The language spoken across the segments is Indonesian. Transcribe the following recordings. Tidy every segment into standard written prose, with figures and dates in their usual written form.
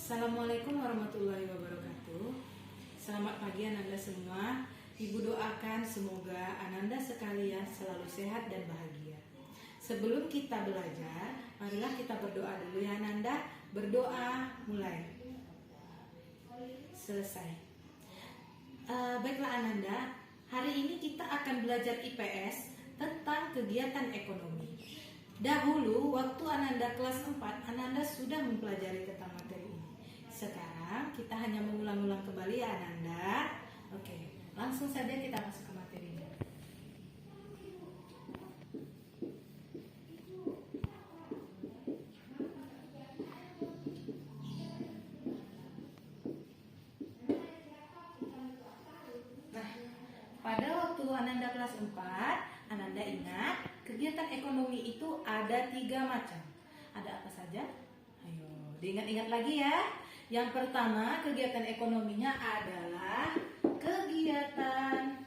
Assalamualaikum warahmatullahi wabarakatuh. Selamat pagi Ananda semua. Ibu doakan semoga Ananda sekalian selalu sehat dan bahagia. Sebelum kita belajar, marilah kita berdoa dulu ya Ananda. Berdoa mulai. Selesai. Baiklah Ananda, hari ini kita akan belajar IPS tentang kegiatan ekonomi. Dahulu waktu Ananda kelas 4, Ananda sudah mempelajari tentang materi ini. Sekarang kita hanya mengulang-ulang kembali ya Ananda. Oke, langsung saja kita masuk ke materinya. Nah, pada waktu Ananda kelas 4, Ananda ingat kegiatan ekonomi itu ada 3 macam. Ada apa saja? Ayo, diingat-ingat lagi ya. Yang pertama, kegiatan ekonominya adalah kegiatan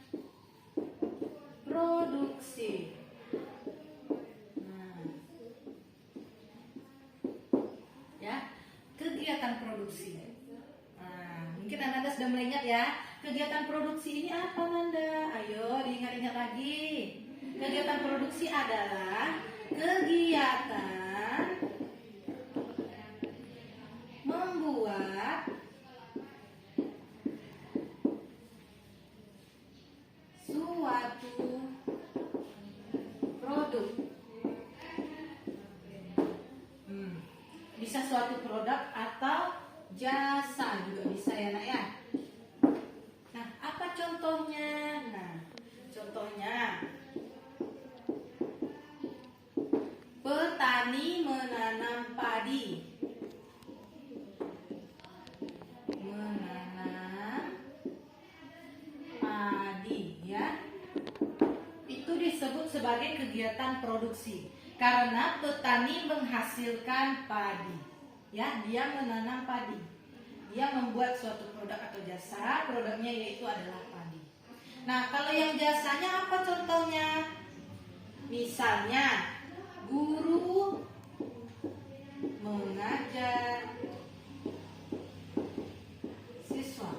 produksi. Nah, ya, kegiatan produksi. Nah, mungkin Ananda sudah mulai ingat ya. Kegiatan produksi ini apa Nanda? Ayo diingat-ingat lagi. Kegiatan produksi adalah kegiatan membuat suatu produk. Bisa suatu produk atau jasa juga bisa ya nak ya. Nah, apa contohnya? Nah, contohnya petani menanam padi. Ya. Itu disebut sebagai kegiatan produksi karena petani menghasilkan padi. Ya, dia menanam padi. Dia membuat suatu produk atau jasa, produknya yaitu adalah padi. Nah, kalau yang jasanya apa contohnya? Misalnya, guru mengajar siswa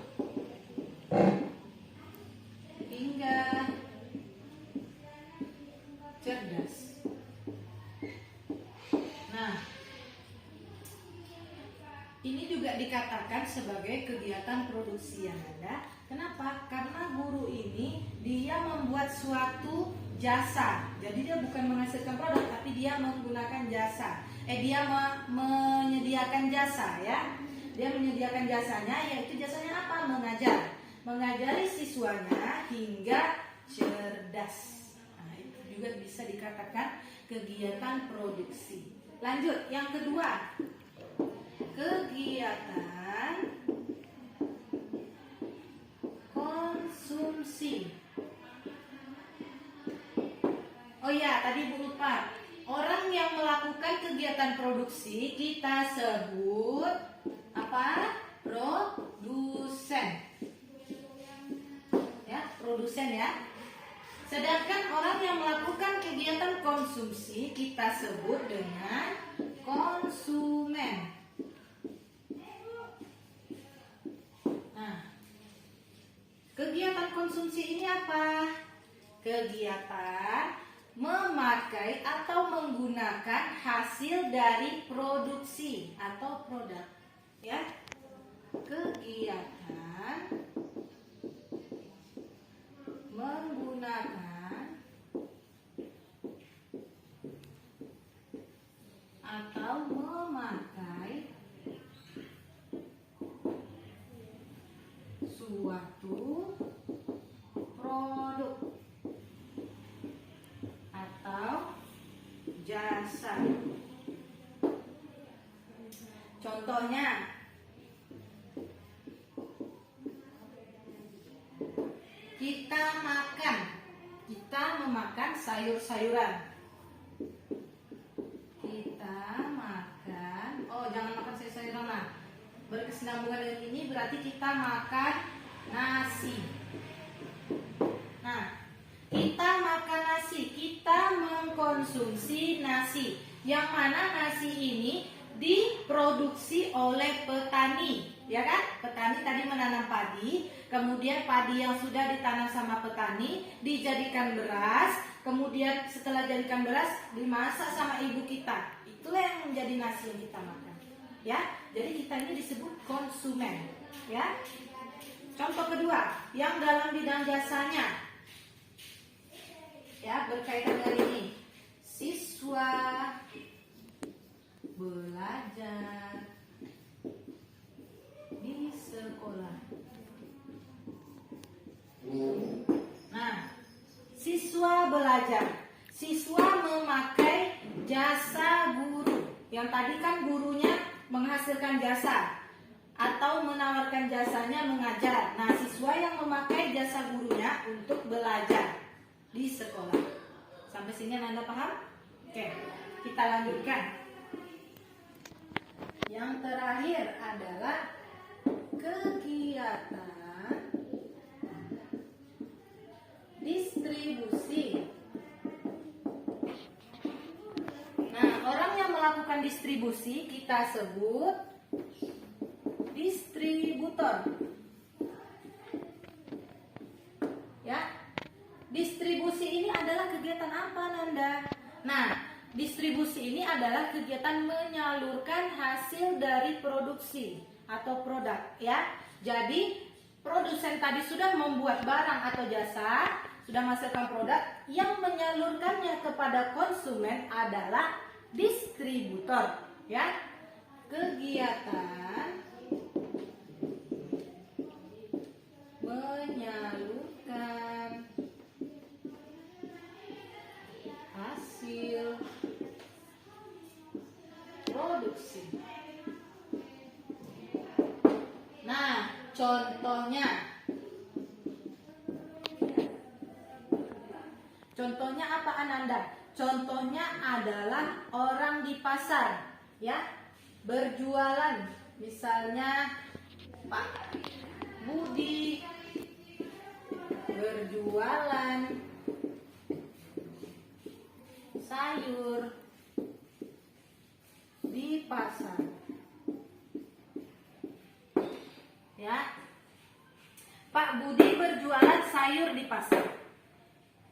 hingga cerdas. Nah, ini juga dikatakan sebagai kegiatan produksi yang ada. Kenapa? Karena guru ini dia membuat suatu jasa. Jadi dia bukan menghasilkan produk, tapi dia menggunakan jasa. Dia menyediakan jasa ya. Dia menyediakan jasanya, yaitu jasanya apa? Mengajar. Mengajari siswanya hingga cerdas. Nah, itu juga bisa dikatakan kegiatan produksi. Lanjut, yang kedua, kegiatan konsumsi. Oh ya, tadi Bu lupa. Orang yang melakukan kegiatan produksi kita sebut apa? Produsen. Ya, produsen ya. Sedangkan orang yang melakukan kegiatan konsumsi kita sebut dengan konsumen. Nah, kegiatan konsumsi ini apa? Kegiatan memakai atau menggunakan hasil dari produksi atau produk. Ya, kegiatan menggunakan atau memakai suatu produk atau jasa. Contohnya, kita memakan sayur-sayuran. Kita makan, jangan makan sayur-sayuran lah. Berkesinambungan dengan ini berarti kita makan nasi. Nah, kita makan nasi, kita mengkonsumsi nasi. Yang mana nasi ini diproduksi oleh petani, ya kan? Petani tadi menanam padi, kemudian padi yang sudah ditanam sama petani dijadikan beras, kemudian setelah jadikan beras dimasak sama ibu kita. Itulah yang menjadi nasi yang kita makan, ya. Jadi kita ini disebut konsumen, ya. Contoh kedua, yang dalam bidang jasanya, ya, berkaitan dengan ini. Siswa belajar di sekolah. Nah, siswa belajar. Siswa memakai jasa guru. Yang tadi kan gurunya menghasilkan jasa atau menawarkan jasanya mengajar. Nah, siswa yang memakai jasa gurunya untuk belajar di sekolah. Sampai sini Anda paham? Oke, kita lanjutkan. Yang terakhir adalah kegiatan distribusi. Nah, orang yang melakukan distribusi kita sebut distributor. Ya. Distribusi ini adalah kegiatan apa, Nanda? Nah, distribusi ini adalah kegiatan menyalurkan hasil dari produksi atau produk, ya. Jadi, produsen tadi sudah membuat barang atau jasa, sudah menghasilkan produk, yang menyalurkannya kepada konsumen adalah distributor, ya. Kegiatan menyalurkan hasil produksi. Nah, contohnya apa, Ananda? Contohnya adalah orang di pasar, ya, berjualan. Misalnya Pak Budi berjualan sayur di pasar, ya. Pak Budi berjualan sayur di pasar.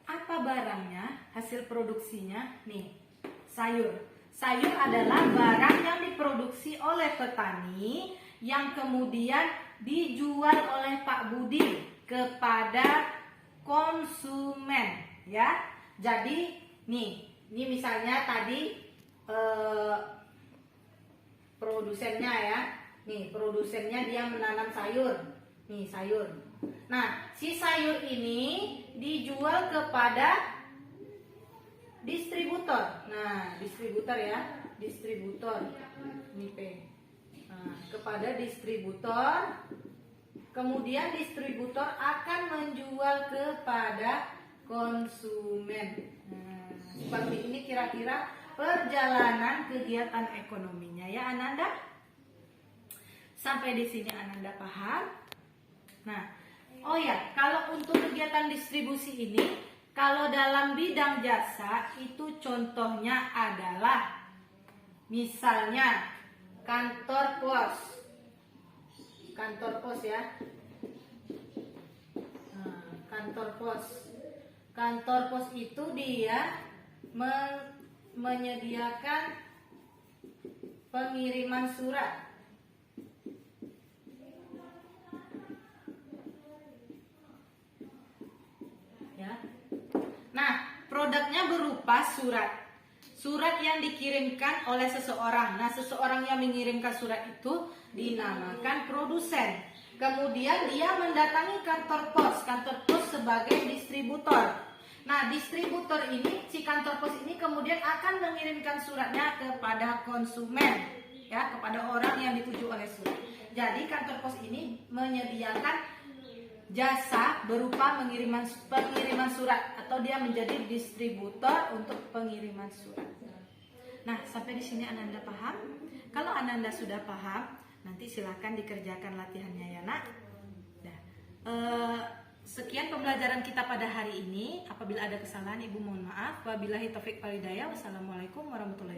Apa barangnya, hasil produksinya? Nih, sayur. Sayur adalah barang yang diproduksi oleh petani yang kemudian dijual oleh Pak Budi kepada konsumen, ya. Jadi nih, ini misalnya tadi produsennya, ya. Nih, produsennya dia menanam sayur. Nih, sayur. Nah, si sayur ini dijual kepada distributor. Nah, distributor, ya. Distributor. Ini P. Nah, kepada distributor. Kemudian distributor akan menjual kepada konsumen. Nah, seperti ini kira-kira perjalanan kegiatan ekonominya, ya Ananda. Sampai di sini Ananda paham? Nah, oh ya, kalau untuk kegiatan distribusi ini, kalau dalam bidang jasa itu contohnya adalah misalnya kantor pos. Kantor pos, ya. Nah, kantor pos. Kantor pos itu dia menyediakan pengiriman surat. Ya. Nah, produknya berupa surat. Surat yang dikirimkan oleh seseorang. Nah, seseorang yang mengirimkan surat itu dinamakan produsen. Kemudian dia mendatangi kantor pos. Kantor pos sebagai distributor. Nah, distributor ini, si kantor pos ini kemudian akan mengirimkan suratnya kepada konsumen, ya, kepada orang yang dituju oleh surat. Jadi kantor pos ini menyediakan jasa berupa pengiriman surat, atau dia menjadi distributor untuk pengiriman surat. Nah, sampai di sini Ananda paham? Kalau Ananda sudah paham, nanti silakan dikerjakan latihannya, ya nak. Nah, sekian pembelajaran kita pada hari ini. Apabila ada kesalahan, Ibu mohon maaf. Wabillahi taufik wal hidayah. Wassalamualaikum warahmatullahi wabarakatuh.